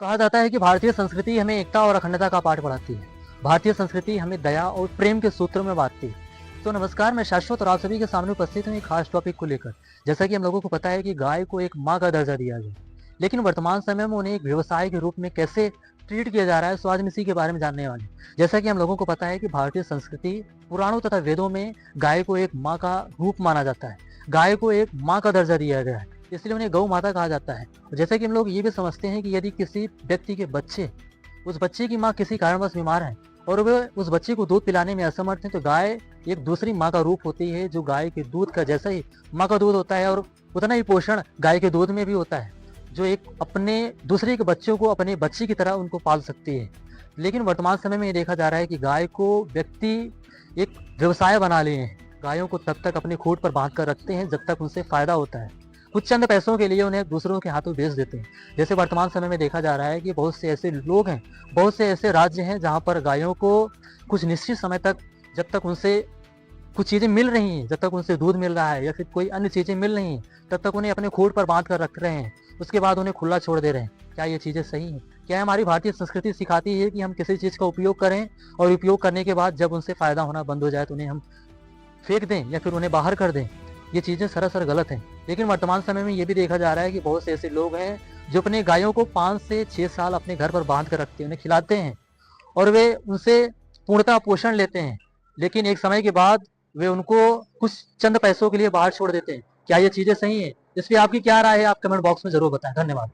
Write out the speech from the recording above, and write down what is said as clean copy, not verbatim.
कहा जाता है कि भारतीय संस्कृति हमें एकता और अखंडता का पाठ पढ़ाती है। भारतीय संस्कृति हमें दया और प्रेम के सूत्रों में बांधती है। तो नमस्कार, मैं शाश्वत और आप सभी के सामने उपस्थित हूँ एक खास टॉपिक को लेकर। जैसा कि हम लोगों को पता है कि गाय को एक माँ का दर्जा दिया गया, लेकिन वर्तमान समय में उन्हें एक व्यवसाय के रूप में कैसे ट्रीट किया जा रहा है, सो आज हम इसी के बारे में जानने वाले हैं। जैसा कि हम लोगों को पता है कि भारतीय संस्कृति, पुराणों तथा वेदों में गाय को एक माँ का रूप माना जाता है। गाय को एक माँ का दर्जा दिया गया है, इसलिए उन्हें गौ माता कहा जाता है। जैसे कि हम लोग ये भी समझते हैं कि यदि किसी व्यक्ति के बच्चे, उस बच्चे की माँ किसी कारणवश बीमार है और वे उस बच्चे को दूध पिलाने में असमर्थ हैं, तो गाय एक दूसरी माँ का रूप होती है, जो गाय के दूध का जैसा ही माँ का दूध होता है और उतना ही पोषण गाय के दूध में भी होता है, जो एक अपने दूसरे के बच्चों को अपने बच्चे की तरह उनको पाल सकती है। लेकिन वर्तमान समय में ये देखा जा रहा है कि गाय को व्यक्ति एक व्यवसाय बना लिए हैं। गायों को तब तक अपने खूंट पर बांध कर रखते हैं जब तक उनसे फायदा होता है। कुछ चंद पैसों के लिए उन्हें दूसरों के हाथों बेच देते हैं। जैसे वर्तमान समय में देखा जा रहा है कि बहुत से ऐसे लोग हैं, बहुत से ऐसे राज्य हैं जहाँ पर गायों को कुछ निश्चित समय तक, जब तक उनसे कुछ चीज़ें मिल रही हैं, जब तक उनसे दूध मिल रहा है या फिर कोई अन्य चीज़ें मिल रही हैं, तब तक उन्हें अपने खूंट पर बांध कर रख रहे हैं। उसके बाद उन्हें खुला छोड़ दे रहे हैं। क्या ये चीज़ें सही हैं? क्या हमारी भारतीय संस्कृति सिखाती है कि हम किसी चीज़ का उपयोग करें और उपयोग करने के बाद जब उनसे फ़ायदा होना बंद हो जाए तो उन्हें हम फेंक दें या फिर उन्हें बाहर कर दें? ये चीज़ें सरासर गलत हैं। लेकिन वर्तमान समय में ये भी देखा जा रहा है कि बहुत से ऐसे लोग हैं जो अपने गायों को 5 से 6 साल अपने घर पर बांध कर रखते हैं, उन्हें खिलाते हैं और वे उनसे पूर्णतः पोषण लेते हैं। लेकिन एक समय के बाद वे उनको कुछ चंद पैसों के लिए बाहर छोड़ देते हैं। क्या ये चीज़ें सही हैं? इस पे आपकी क्या राय है? आप कमेंट बॉक्स में ज़रूर बताएं। धन्यवाद।